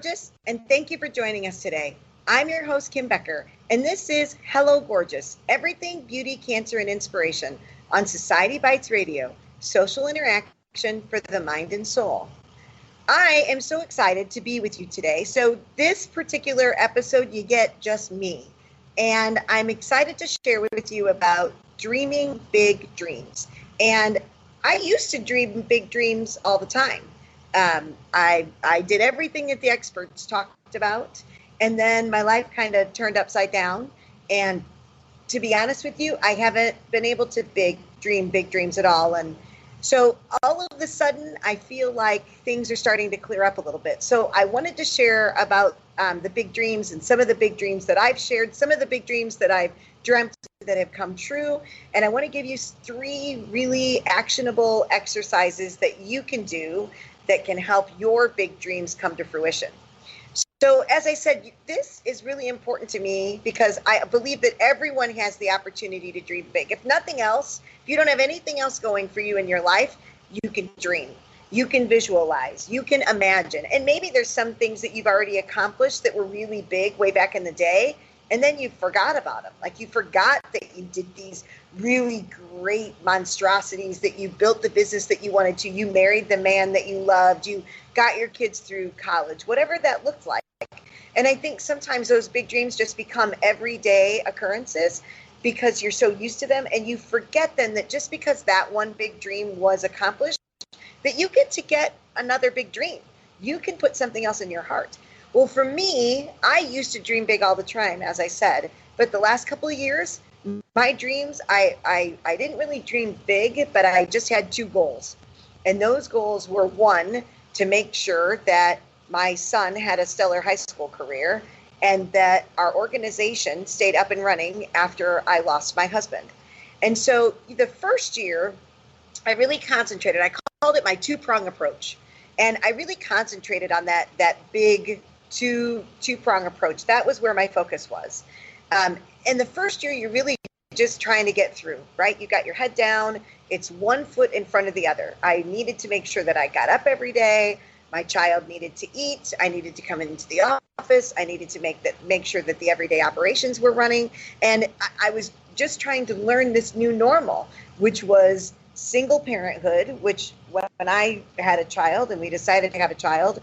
gorgeous, and thank you for joining us today. I'm your host, Kim Becker, and this is Hello Gorgeous, Everything Beauty, Cancer, and Inspiration on Society Bites Radio, social interaction for the mind and soul. I am so excited to be with you today. So this particular episode, you get just me, and I'm excited to share with you about dreaming big dreams. And I used to dream big dreams all the time. I did everything that the experts talked about, and then my life kind of turned upside down. And to be honest with you, I haven't been able to dream big dreams at all. And so all of a sudden, I feel like things are starting to clear up a little bit. So I wanted to share about the big dreams and some of the big dreams that I've shared, some of the big dreams that I've dreamt that have come true. And I want to give you 3 really actionable exercises that you can do that can help your big dreams come to fruition. So as I said, this is really important to me because I believe that everyone has the opportunity to dream big. If nothing else, if you don't have anything else going for you in your life, you can dream, you can visualize, you can imagine. And maybe there's some things that you've already accomplished that were really big way back in the day, and then you forgot about them. Like you forgot that you did these really great monstrosities, that you built the business that you wanted to, you married the man that you loved, you got your kids through college, whatever that looked like. And I think sometimes those big dreams just become everyday occurrences because you're so used to them, and you forget then that just because that one big dream was accomplished, that you get another big dream. You can put something else in your heart. Well, for me, I used to dream big all the time, as I said, but the last couple of years, my dreams, I didn't really dream big, but I just had 2 goals. And those goals were, 1, to make sure that my son had a stellar high school career and that our organization stayed up and running after I lost my husband. And so the first year, I really concentrated. I called it my 2-prong approach. And I really concentrated on that big two-prong approach. That was where my focus was. In the first year, you're really just trying to get through, right? You got your head down. It's 1 foot in front of the other. I needed to make sure that I got up every day. My child needed to eat. I needed to come into the office. I needed to make sure that the everyday operations were running. And I was just trying to learn this new normal, which was single parenthood, which when I had a child and we decided to have a child,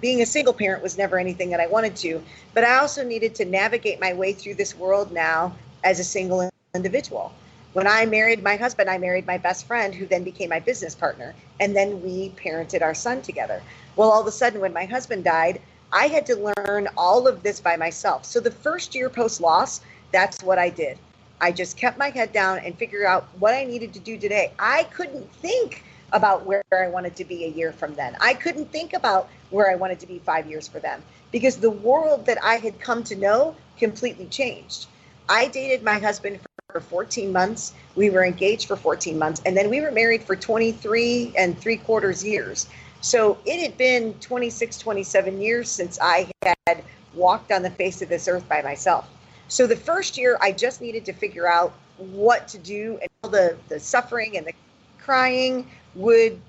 being a single parent was never anything that I wanted to, but I also needed to navigate my way through this world now as a single individual. When I married my husband, I married my best friend, who then became my business partner, and then we parented our son together. Well, all of a sudden, when my husband died, I had to learn all of this by myself. So the first year post-loss, that's what I did. I just kept my head down and figured out what I needed to do today. I couldn't think about where I wanted to be a year from then. I couldn't think about where I wanted to be 5 years for them because the world that I had come to know completely changed. I dated my husband for 14 months. We were engaged for 14 months, and then we were married for 23 3/4 years. So it had been 26, 27 years since I had walked on the face of this earth by myself. So the first year, I just needed to figure out what to do, and all the suffering and the crying would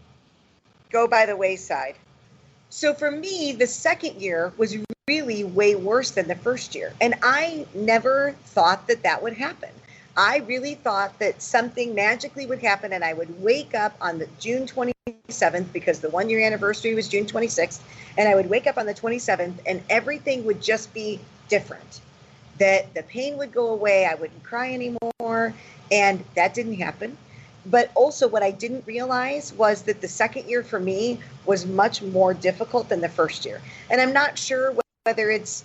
go by the wayside. So for me, the second year was really way worse than the first year. And I never thought that would happen. I really thought that something magically would happen and I would wake up on the June 27th, because the 1-year anniversary was June 26th, and I would wake up on the 27th and everything would just be different. That the pain would go away, I wouldn't cry anymore, and that didn't happen. But also what I didn't realize was that the second year for me was much more difficult than the first year. And I'm not sure whether it's,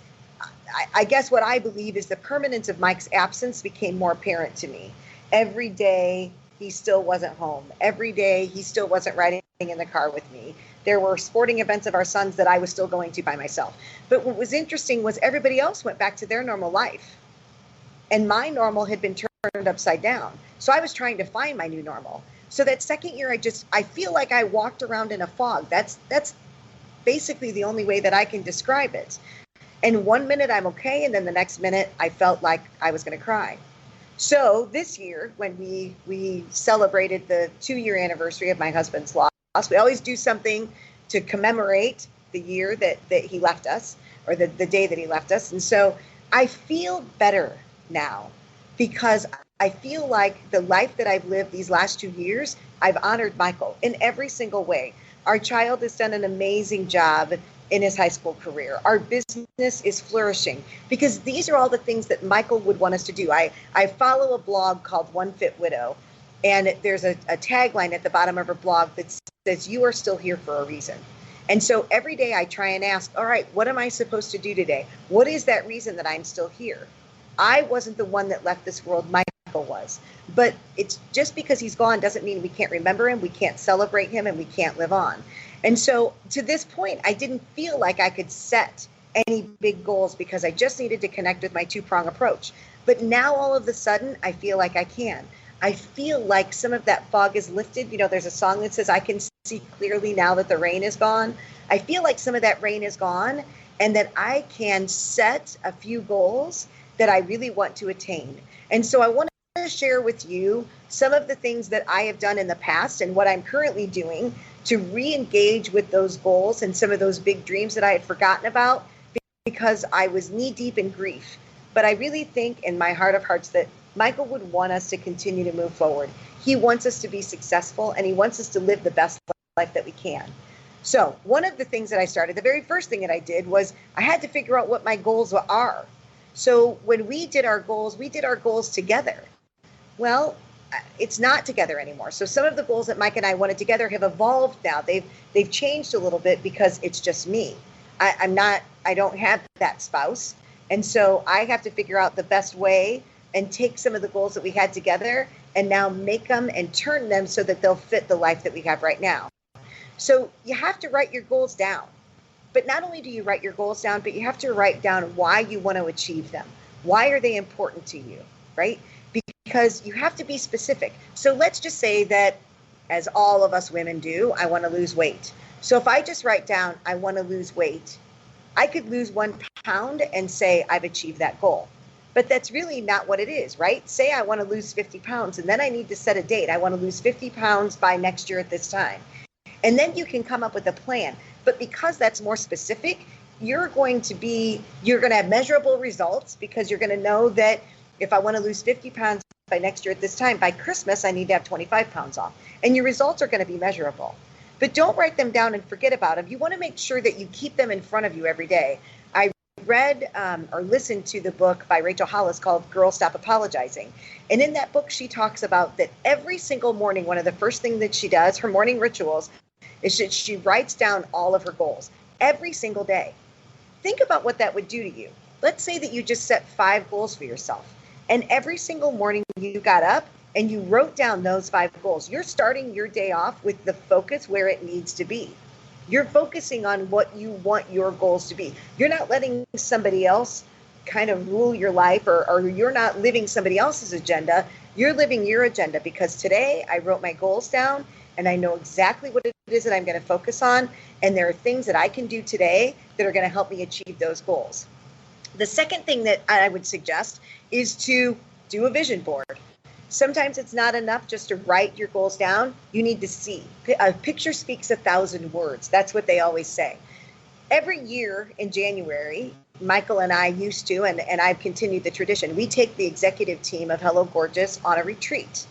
I guess what I believe is the permanence of Mike's absence became more apparent to me. Every day he still wasn't home. Every day he still wasn't riding in the car with me. There were sporting events of our sons that I was still going to by myself. But what was interesting was everybody else went back to their normal life. And my normal had been turned upside down. So I was trying to find my new normal. So that second year, I feel like I walked around in a fog. That's basically the only way that I can describe it. And 1 minute I'm okay, and then the next minute I felt like I was going to cry. So this year, when we celebrated the 2-year anniversary of my husband's loss, we always do something to commemorate the year that he left us, or the day that he left us. And so I feel better now because I feel like the life that I've lived these last 2 years, I've honored Michael in every single way. Our child has done an amazing job in his high school career. Our business is flourishing because these are all the things that Michael would want us to do. I follow a blog called One Fit Widow, and there's a tagline at the bottom of her blog that says, "You are still here for a reason." And so every day I try and ask, all right, what am I supposed to do today? What is that reason that I'm still here? I wasn't the one that left this world. Michael was. But it's just because he's gone doesn't mean we can't remember him, we can't celebrate him, and we can't live on. And so to this point, I didn't feel like I could set any big goals because I just needed to connect with my two-prong approach. But now all of a sudden, I feel like I can. I feel like some of that fog is lifted. You know, there's a song that says, "I can see clearly now that the rain is gone." I feel like some of that rain is gone and that I can set a few goals that I really want to attain. And so I want to share with you some of the things that I have done in the past and what I'm currently doing to re-engage with those goals and some of those big dreams that I had forgotten about because I was knee-deep in grief. But I really think in my heart of hearts that Michael would want us to continue to move forward. He wants us to be successful, and he wants us to live the best life that we can. So one of the things that I started, the very first thing that I did was I had to figure out what my goals are. So when we did our goals together. Well, it's not together anymore. So some of the goals that Mike and I wanted together have evolved now. They've changed a little bit because it's just me. I don't have that spouse. And so I have to figure out the best way and take some of the goals that we had together and now make them and turn them so that they'll fit the life that we have right now. So you have to write your goals down. But not only do you write your goals down, but you have to write down why you want to achieve them. Why are they important to you, right? Because you have to be specific. So let's just say that, as all of us women do, I want to lose weight. So if I just write down, I want to lose weight, I could lose 1 pound and say I've achieved that goal. But that's really not what it is, right? Say I want to lose 50 pounds, and then I need to set a date. I want to lose 50 pounds by next year at this time. And then you can come up with a plan. But because that's more specific, you're going to have measurable results because you're going to know that if I want to lose 50 pounds by next year at this time, by Christmas, I need to have 25 pounds off. And your results are going to be measurable. But don't write them down and forget about them. You want to make sure that you keep them in front of you every day. I read or listened to the book by Rachel Hollis called Girl Stop Apologizing. And in that book, she talks about that every single morning, one of the first things that she does, her morning rituals, is that she writes down all of her goals every single day. Think about what that would do to you. Let's say that you just set 5 goals for yourself. And every single morning you got up and you wrote down those 5 goals. You're starting your day off with the focus where it needs to be. You're focusing on what you want your goals to be. You're not letting somebody else kind of rule your life, or you're not living somebody else's agenda. You're living your agenda because today I wrote my goals down and I know exactly what it is that I'm going to focus on. And there are things that I can do today that are going to help me achieve those goals. The second thing that I would suggest is to do a vision board. Sometimes it's not enough just to write your goals down. You need to see. A picture speaks 1,000 words. That's what they always say. Every year in January, Michael and I used to, and I've continued the tradition, we take the executive team of Hello Gorgeous on a retreat.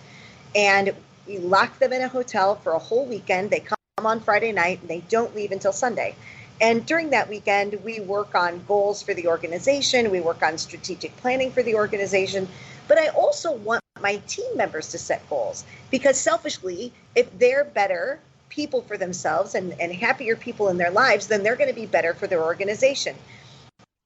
And we lock them in a hotel for a whole weekend. They come on Friday night and they don't leave until Sunday. And during that weekend, we work on goals for the organization. We work on strategic planning for the organization. But I also want my team members to set goals because selfishly, if they're better people for themselves and happier people in their lives, then they're going to be better for their organization.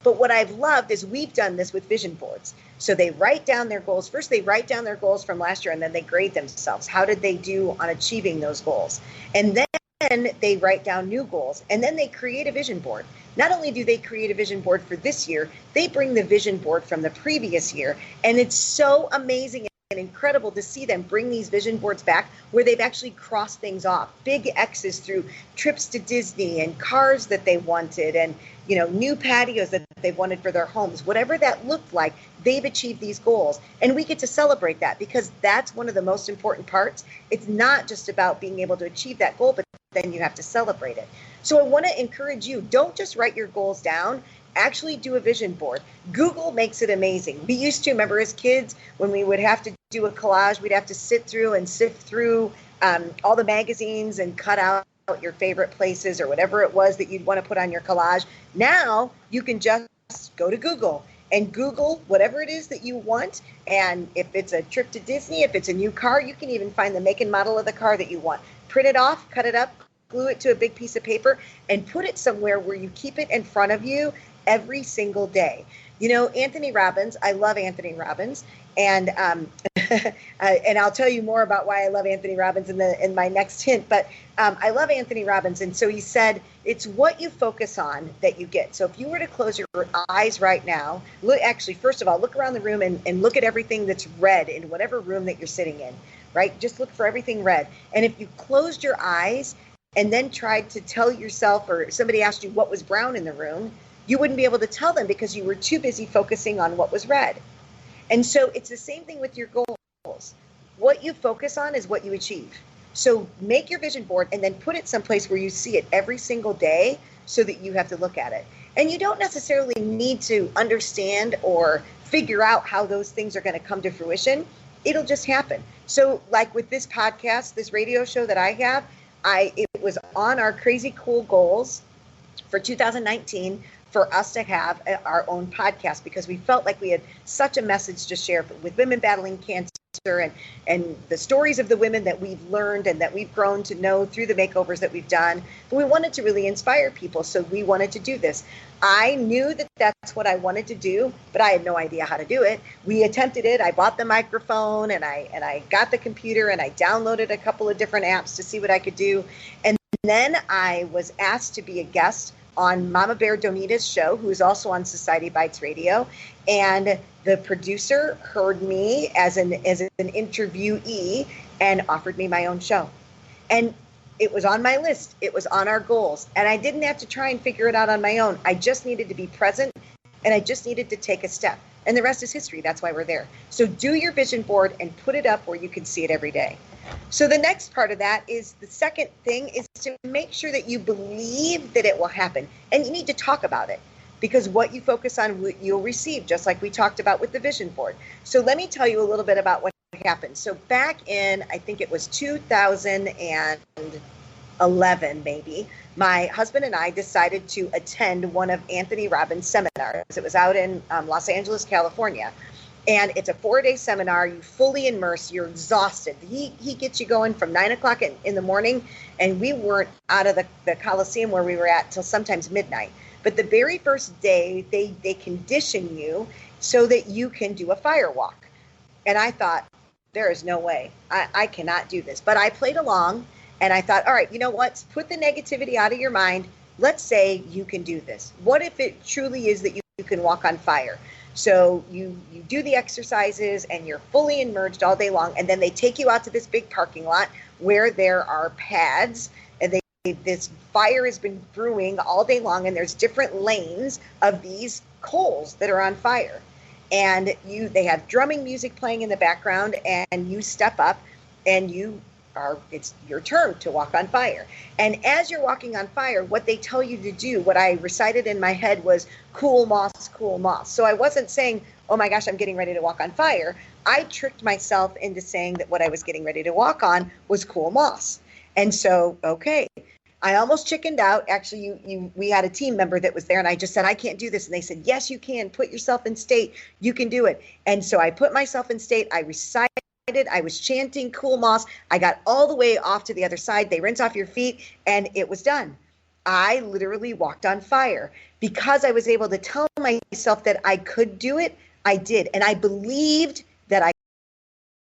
But what I've loved is we've done this with vision boards. So they write down their goals. First, they write down their goals from last year, and then they grade themselves. How did they do on achieving those goals? And then they write down new goals, and then they create a vision board. Not only do they create a vision board for this year, they bring the vision board from the previous year. And it's so amazing and incredible to see them bring these vision boards back where they've actually crossed things off. Big X's through trips to Disney and cars that they wanted and, new patios that they wanted for their homes. Whatever that looked like, they've achieved these goals. And we get to celebrate that because that's one of the most important parts. It's not just about being able to achieve that goal, but then you have to celebrate it. So I want to encourage you, don't just write your goals down, actually do a vision board. Google makes it amazing. We used to, remember as kids, when we would have to do a collage, we'd have to sit through and sift through all the magazines and cut out your favorite places or whatever it was that you'd want to put on your collage. Now you can just go to Google and Google whatever it is that you want. And if it's a trip to Disney, if it's a new car, you can even find the make and model of the car that you want. Print it off, cut it up, glue it to a big piece of paper, and put it somewhere where you keep it in front of you every single day. You know, Anthony Robbins, I love Anthony Robbins. And and I'll tell you more about why I love Anthony Robbins in my next hint. But I love Anthony Robbins. And so he said, it's what you focus on that you get. So if you were to close your eyes right now, actually, first of all, look around the room and look at everything that's red in whatever room that you're sitting in, right? Just look for everything red. And if you closed your eyes and then tried to tell yourself, or somebody asked you what was brown in the room, you wouldn't be able to tell them because you were too busy focusing on what was red. And so it's the same thing with your goals. What you focus on is what you achieve. So make your vision board and then put it someplace where you see it every single day so that you have to look at it. And you don't necessarily need to understand or figure out how those things are going to come to fruition. It'll just happen. So like with this podcast, this radio show that I have, it was on our crazy cool goals for 2019 for us to have our own podcast, because we felt like we had such a message to share with women battling cancer and the stories of the women that we've learned and that we've grown to know through the makeovers that we've done. But we wanted to really inspire people, so we wanted to do this. I knew that that's what I wanted to do, but I had no idea how to do it. We attempted it. I bought the microphone and I got the computer and I downloaded a couple of different apps to see what I could do. And then I was asked to be a guest on Mama Bear Donita's show, who is also on Society Bites Radio. And the producer heard me as an interviewee and offered me my own show. And it was on my list. It was on our goals. And I didn't have to try and figure it out on my own. I just needed to be present and I just needed to take a step. And the rest is history. That's why we're there. So do your vision board and put it up where you can see it every day. So the next part of that is, the second thing is to make sure that you believe that it will happen. And you need to talk about it, because what you focus on, you'll receive, just like we talked about with the vision board. So let me tell you a little bit about what happened. So back in, I think it was 2011, maybe, my husband and I decided to attend one of Anthony Robbins' seminars. It was out in Los Angeles, California. And it's a 4-day seminar. You fully immerse. You're exhausted. He gets you going from 9 o'clock in the morning. And we weren't out of the Coliseum where we were at till sometimes midnight. But the very first day, they condition you so that you can do a fire walk. And I thought, there is no way. I cannot do this. But I played along and I thought, all right, you know what? Put the negativity out of your mind. Let's say you can do this. What if it truly is that you can walk on fire? So you do the exercises and you're fully immersed all day long. And then they take you out to this big parking lot where there are pads, and this fire has been brewing all day long. And there's different lanes of these coals that are on fire. And they have drumming music playing in the background, and you step up and it's your turn to walk on fire. And as you're walking on fire, what they tell you to do, what I recited in my head was cool moss, cool moss. So I wasn't saying, oh my gosh, I'm getting ready to walk on fire. I tricked myself into saying that what I was getting ready to walk on was cool moss. And so, okay, I almost chickened out. Actually, we had a team member that was there, and I just said, I can't do this. And they said, yes, you can. Put yourself in state. You can do it. And so I put myself in state. I recited. I was chanting cool moss. I got all the way off to the other side. They rinse off your feet, and it was done. I literally walked on fire because I was able to tell myself that I could do it. I did. And I believed